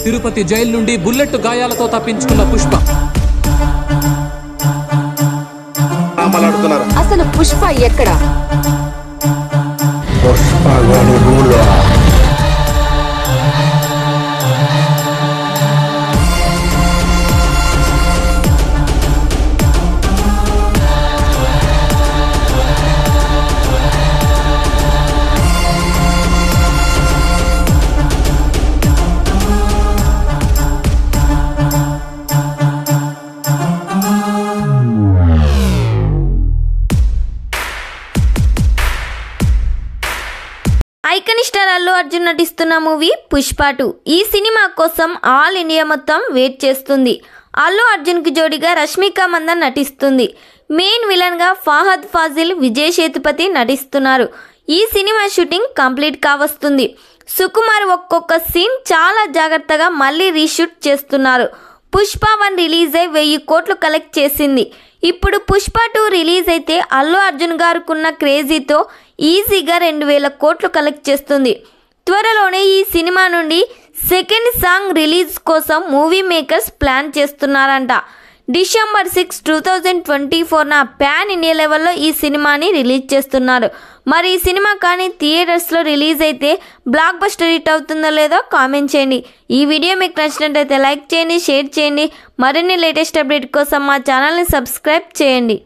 Tirupati jail నుండి bullet గాయాలతో తప్పించుకున్న పుష్ప. అసలు పుష్ప ఎక్కడ? ఐకాన్ స్టార్ అల్లు అర్జున్ నటిస్తున్న మూవీ పుష్ప 2. ఈ సినిమా కోసం ఆల్ ఇండియా మొత్తం వెయిట్ చేస్తుంది. అల్లు అర్జున్కి జోడిగా రష్మిక మందన్ నటిస్తుంది. మెయిన్ విలన్గా ఫహద్ ఫాజిల్, విజయ్ సేతుపతి నటిస్తున్నారు. ఈ సినిమా షూటింగ్ కంప్లీట్ కావస్తుంది. సుకుమార్ ఒక్కొక్క సీన్ చాలా జాగ్రత్తగా మళ్ళీ రీషూట్ చేస్తున్నారు. పుష్ప 1 రిలీజ్ అయి 1000 కోట్లు కలెక్ట్ చేసింది. ఇప్పుడు పుష్ప 2 రిలీజ్ అయితే అల్లు అర్జున్ గారుకున్న క్రేజీతో ఈజీగా 2000 కోట్లు కలెక్ట్ చేస్తుంది. త్వరలోనే ఈ సినిమా నుండి సెకండ్ సాంగ్ రిలీజ్ కోసం మూవీ మేకర్స్ ప్లాన్ చేస్తున్నారంట. డిసెంబర్ 6, 2024న పాన్ ఇండియా లెవెల్లో ఈ సినిమాని రిలీజ్ చేస్తున్నారు. మరి ఈ సినిమా కానీ థియేటర్స్లో రిలీజ్ అయితే బ్లాక్ బస్టర్ హిట్ అవుతుందో లేదో కామెంట్ చేయండి. ఈ వీడియో మీకు నచ్చినట్లయితే లైక్ చేయండి, షేర్ చేయండి. మరిన్ని లేటెస్ట్ అప్డేట్ కోసం మా ఛానల్ని సబ్స్క్రైబ్ చేయండి.